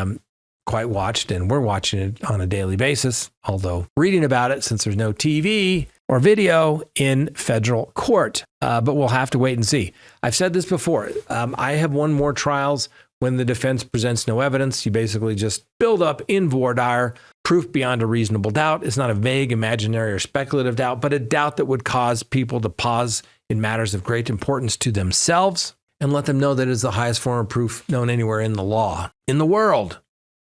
quite watched, and we're watching it on a daily basis, although reading about it since there's no TV or video in federal court. But we'll have to wait and see. I've said this before. I have won more trials when the defense presents no evidence. You basically just build up in voir dire proof beyond a reasonable doubt. It's not a vague, imaginary, or speculative doubt, but a doubt that would cause people to pause in matters of great importance to themselves and let them know that it is the highest form of proof known anywhere in the law, in the world.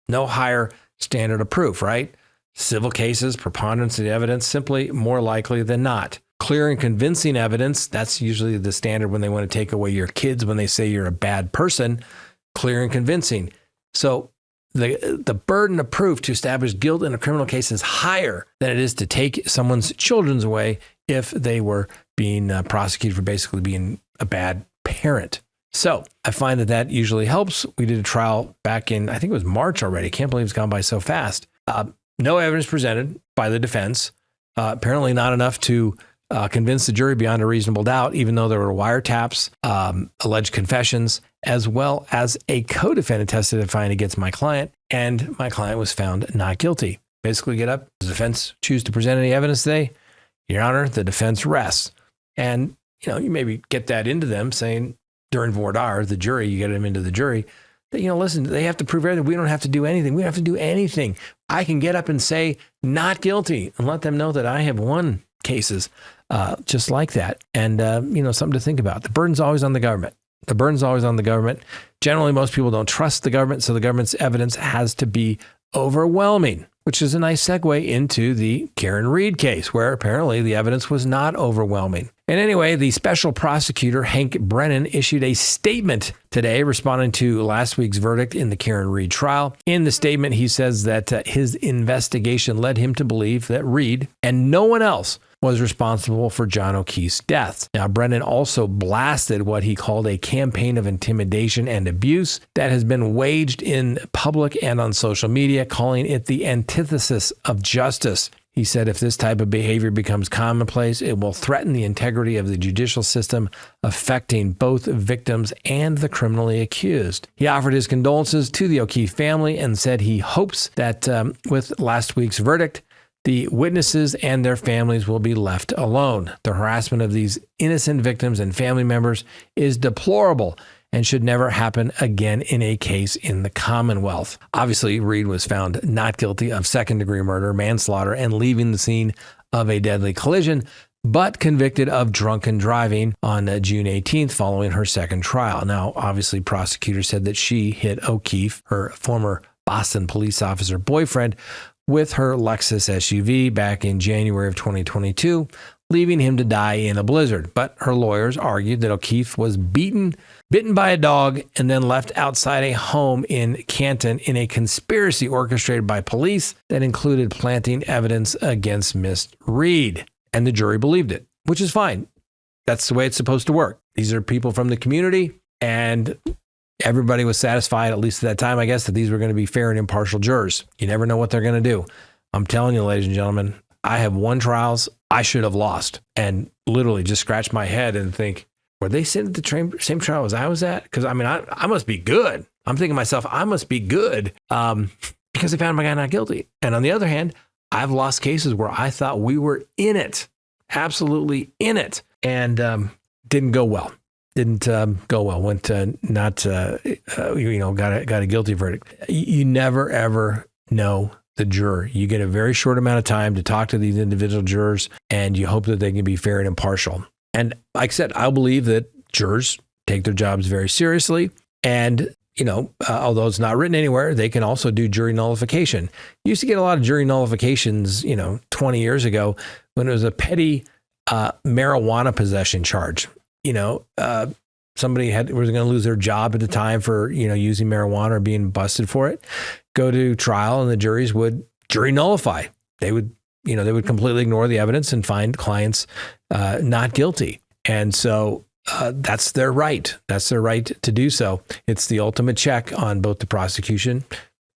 No higher standard of proof, right? Civil cases, preponderance of the evidence, simply more likely than not. Clear and convincing evidence, that's usually the standard when they want to take away your kids when they say you're a bad person. Clear and convincing. So the burden of proof to establish guilt in a criminal case is higher than it is to take someone's children away if they were being prosecuted for basically being a bad parent. So I find that usually helps. We did a trial back in, I think it was March already. Can't believe it's gone by so fast. No evidence presented by the defense. Apparently not enough to convince the jury beyond a reasonable doubt, even though there were wiretaps, alleged confessions, as well as a co-defendant testifying against my client. And my client was found not guilty. Basically get up. Does the defense choose to present any evidence today? Your Honor, the defense rests. And, you maybe get that into them saying, during voir dire, the jury, you get them into the jury, that, listen, they have to prove everything. We don't have to do anything. We don't have to do anything. I can get up and say not guilty and let them know that I have won cases just like that. And, something to think about. The burden's always on the government. The burden's always on the government. Generally, most people don't trust the government, so the government's evidence has to be overwhelming, which is a nice segue into the Karen Reed case, where apparently the evidence was not overwhelming. And anyway, the special prosecutor, Hank Brennan, issued a statement today responding to last week's verdict in the Karen Reed trial. In the statement, he says that his investigation led him to believe that Reed and no one else was responsible for John O'Keefe's death. Now, Brennan also blasted what he called a campaign of intimidation and abuse that has been waged in public and on social media, calling it the antithesis of justice. He said if this type of behavior becomes commonplace, it will threaten the integrity of the judicial system, affecting both victims and the criminally accused. He offered his condolences to the O'Keefe family and said he hopes that with last week's verdict, the witnesses and their families will be left alone. The harassment of these innocent victims and family members is deplorable and should never happen again in a case in the Commonwealth. Obviously, Reed was found not guilty of second-degree murder, manslaughter, and leaving the scene of a deadly collision, but convicted of drunken driving on June 18th following her second trial. Now, obviously, prosecutors said that she hit O'Keefe, her former Boston police officer boyfriend, with her Lexus SUV back in January of 2022, leaving him to die in a blizzard. But her lawyers argued that O'Keefe was bitten by a dog, and then left outside a home in Canton in a conspiracy orchestrated by police that included planting evidence against Miss Reed. And the jury believed it, which is fine. That's the way it's supposed to work. These are people from the community, and everybody was satisfied, at least at that time, I guess, that these were going to be fair and impartial jurors. You never know what they're going to do. I'm telling you, ladies and gentlemen, I have won trials I should have lost, and literally just scratch my head and think, were they sitting at the same trial as I was at? Because I mean, I must be good. I'm thinking to myself, I must be good because they found my guy not guilty. And on the other hand, I've lost cases where I thought we were in it, absolutely in it, and didn't go well. Didn't go well. Went got a guilty verdict. You never ever know the juror. You get a very short amount of time to talk to these individual jurors, and you hope that they can be fair and impartial. And like I said, I believe that jurors take their jobs very seriously. And, although it's not written anywhere, they can also do jury nullification. You used to get a lot of jury nullifications, 20 years ago when it was a petty marijuana possession charge. Somebody was going to lose their job at the time for, using marijuana or being busted for it, go to trial, and the juries would jury nullify. They would completely ignore the evidence and find clients not guilty. And so that's their right. That's their right to do so. It's the ultimate check on both the prosecution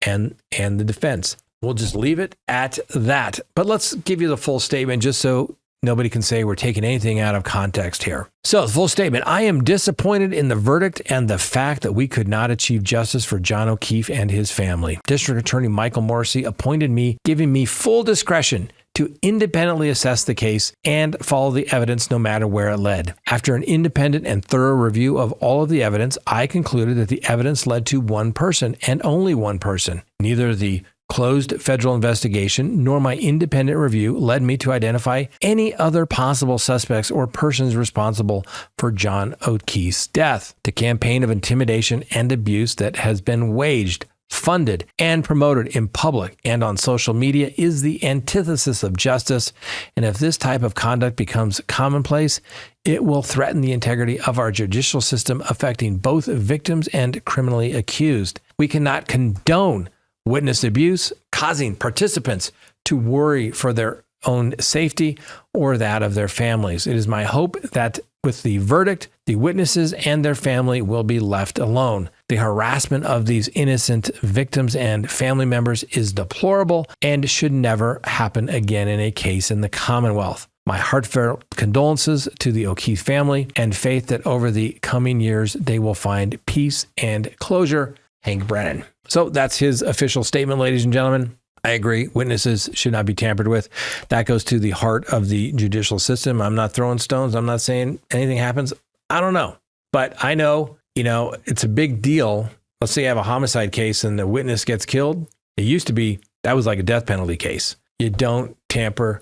and the defense. We'll just leave it at that. But let's give you the full statement just so nobody can say we're taking anything out of context here. So the full statement: I am disappointed in the verdict and the fact that we could not achieve justice for John O'Keefe and his family. District Attorney Michael Morrissey appointed me, giving me full discretion to independently assess the case and follow the evidence no matter where it led. After an independent and thorough review of all of the evidence, I concluded that the evidence led to one person and only one person. Neither the closed federal investigation nor my independent review led me to identify any other possible suspects or persons responsible for John O'Keefe's death. The campaign of intimidation and abuse that has been waged, funded, and promoted in public and on social media is the antithesis of justice. And if this type of conduct becomes commonplace, it will threaten the integrity of our judicial system, affecting both victims and criminally accused. We cannot condone witness abuse, causing participants to worry for their own safety or that of their families. It is my hope that with the verdict, the witnesses and their family will be left alone. The harassment of these innocent victims and family members is deplorable and should never happen again in a case in the Commonwealth. My heartfelt condolences to the O'Keefe family and faith that over the coming years they will find peace and closure. Hank Brennan. So that's his official statement, ladies and gentlemen. I agree. Witnesses should not be tampered with. That goes to the heart of the judicial system. I'm not throwing stones. I'm not saying anything happens. I don't know. But I know, it's a big deal. Let's say you have a homicide case and the witness gets killed. It used to be, that was like a death penalty case. You don't tamper,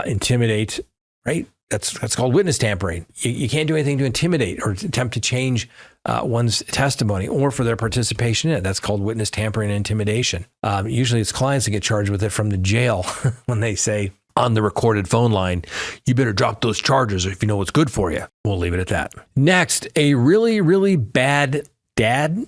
intimidate, right? That's called witness tampering. You can't do anything to intimidate or attempt to change one's testimony or for their participation in it. That's called witness tampering and intimidation. Usually it's clients that get charged with it from the jail when they say on the recorded phone line, you better drop those charges if you know what's good for you. We'll leave it at that. Next, a really, really bad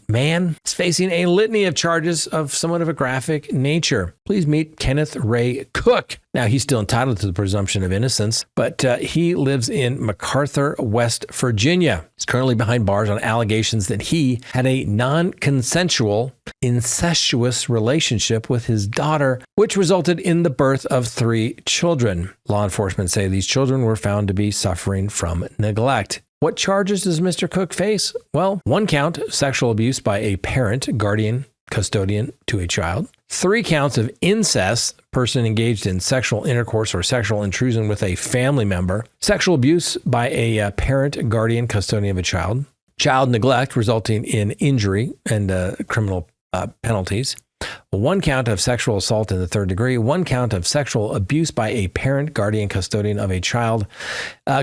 man is facing a litany of charges of somewhat of a graphic nature. Please meet Kenneth Ray Cook. Now, he's still entitled to the presumption of innocence, but he lives in MacArthur, West Virginia. He's currently behind bars on allegations that he had a non-consensual, incestuous relationship with his daughter, which resulted in the birth of 3 children. Law enforcement say these children were found to be suffering from neglect. What charges does Mr. Cook face? Well, 1 count, sexual abuse by a parent, guardian, custodian to a child. 3 counts of incest, person engaged in sexual intercourse or sexual intrusion with a family member. Sexual abuse by a parent, guardian, custodian of a child. Child neglect resulting in injury and criminal penalties. 1 count of sexual assault in the 3rd degree, 1 count of sexual abuse by a parent, guardian, custodian of a child,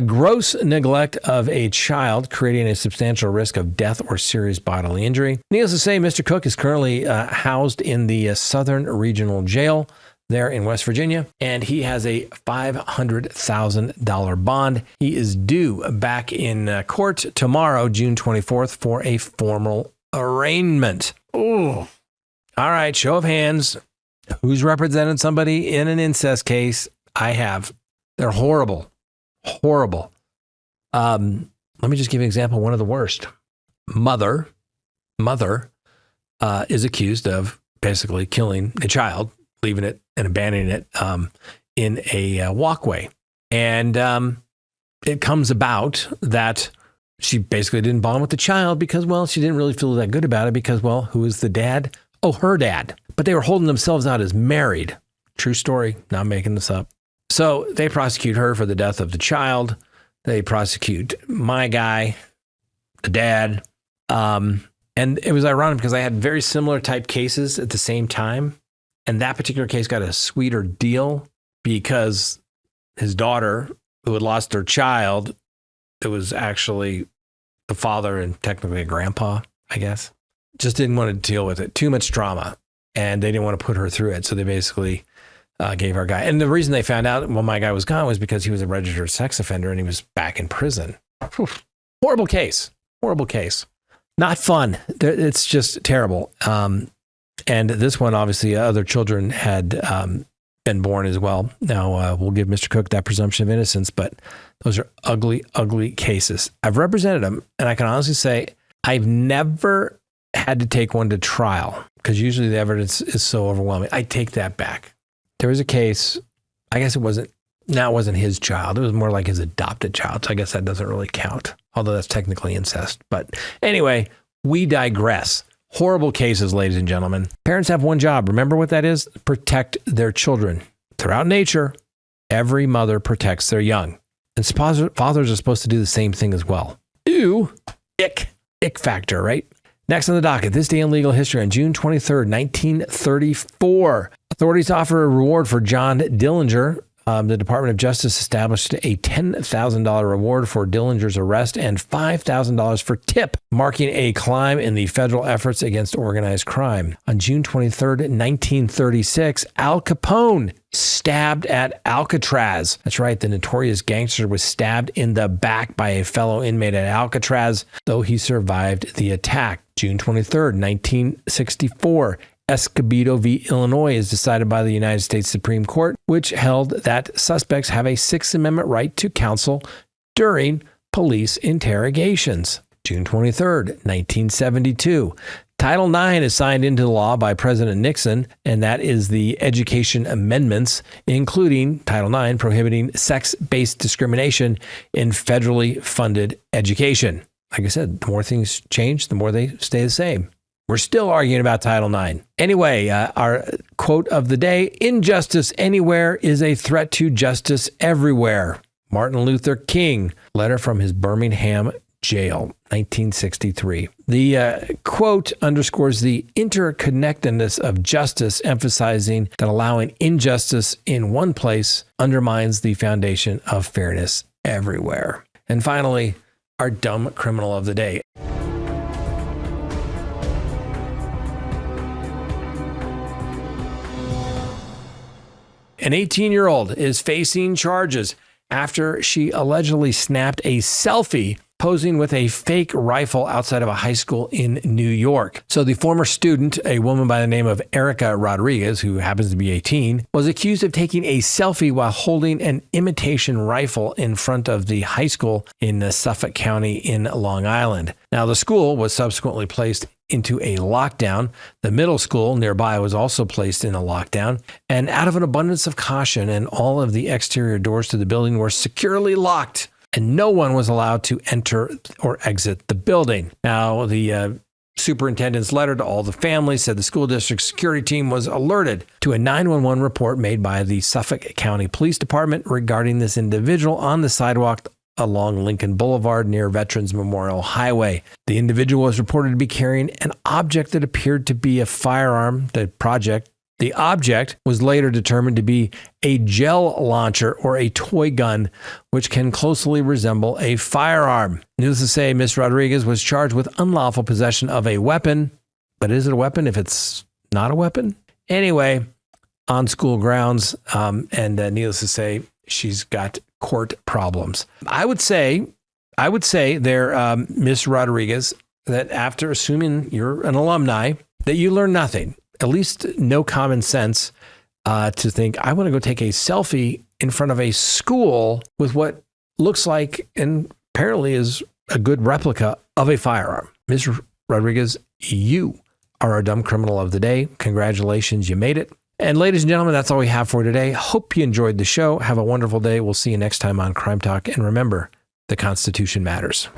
gross neglect of a child, creating a substantial risk of death or serious bodily injury. Needless to say, Mr. Cook is currently housed in the Southern Regional Jail there in West Virginia, and he has a $500,000 bond. He is due back in court tomorrow, June 24th, for a formal arraignment. Ooh. All right, show of hands. Who's represented somebody in an incest case? I have. They're horrible. Horrible. Let me just give you an example. One of the worst. Mother is accused of basically killing a child, leaving it and abandoning it in a walkway. And it comes about that she basically didn't bond with the child because, well, she didn't really feel that good about it because, well, who is the dad? Oh, her dad. But they were holding themselves out as married. True story. Not making this up. So they prosecute her for the death of the child. They prosecute my guy, the dad. And it was ironic because I had very similar type cases at the same time. And that particular case got a sweeter deal because his daughter, who had lost her child, it was actually the father and technically a grandpa, I guess, just didn't want to deal with it. Too much trauma. And they didn't want to put her through it. So they basically gave our guy. And the reason they found out when my guy was gone was because he was a registered sex offender and he was back in prison. Whew. Horrible case. Horrible case. Not fun. It's just terrible. And this one, obviously, other children had been born as well. Now, we'll give Mr. Cook that presumption of innocence, but those are ugly, ugly cases. I've represented them, and I can honestly say I've never had to take one to trial because usually the evidence is so overwhelming. I take that back. There was a case, I guess it wasn't his child. It was more like his adopted child. So I guess that doesn't really count, although that's technically incest. But anyway, we digress. Horrible cases, ladies and gentlemen. Parents have one job. Remember what that is? Protect their children. Throughout nature, every mother protects their young. And fathers are supposed to do the same thing as well. Ew. Ick factor, right? Next on the docket, this day in legal history on June 23rd, 1934. Authorities offer a reward for John Dillinger. The Department of Justice established a $10,000 reward for Dillinger's arrest and $5,000 for tip, marking a climb in the federal efforts against organized crime. On June 23rd, 1936, Al Capone stabbed at Alcatraz. That's right, the notorious gangster was stabbed in the back by a fellow inmate at Alcatraz, though he survived the attack. June 23rd, 1964. Escobedo v. Illinois is decided by the United States Supreme Court, which held that suspects have a Sixth Amendment right to counsel during police interrogations. June 23rd, 1972. Title IX is signed into law by President Nixon, and that is the Education Amendments, including Title IX prohibiting sex-based discrimination in federally funded education. Like I said, the more things change, the more they stay the same. We're still arguing about Title IX. Anyway, our quote of the day, injustice anywhere is a threat to justice everywhere. Martin Luther King, letter from his Birmingham jail, 1963. The quote underscores the interconnectedness of justice, emphasizing that allowing injustice in one place undermines the foundation of fairness everywhere. And finally, our dumb criminal of the day. An 18-year-old is facing charges after she allegedly snapped a selfie posing with a fake rifle outside of a high school in New York. So the former student, a woman by the name of Erica Rodriguez, who happens to be 18, was accused of taking a selfie while holding an imitation rifle in front of the high school in Suffolk County in Long Island. Now, the school was subsequently placed into a lockdown. The middle school nearby was also placed in a lockdown. And out of an abundance of caution, and all of the exterior doors to the building were securely locked, and no one was allowed to enter or exit the building. Now, the superintendent's letter to all the families said the school district security team was alerted to a 911 report made by the Suffolk County Police Department regarding this individual on the sidewalk along Lincoln Boulevard near Veterans Memorial Highway. The individual was reported to be carrying an object that appeared to be a firearm. The object was later determined to be a gel launcher or a toy gun, which can closely resemble a firearm. Needless to say, Ms. Rodriguez was charged with unlawful possession of a weapon. But is it a weapon if it's not a weapon? Anyway, on school grounds. And needless to say, she's got court problems. I would say there, Miss Rodriguez, that after assuming you're an alumni, that you learn nothing, at least no common sense to think, I want to go take a selfie in front of a school with what looks like and apparently is a good replica of a firearm. Ms. Rodriguez, you are our dumb criminal of the day. Congratulations, you made it. And ladies and gentlemen, that's all we have for today. Hope you enjoyed the show. Have a wonderful day. We'll see you next time on Crime Talk. And remember, the Constitution matters.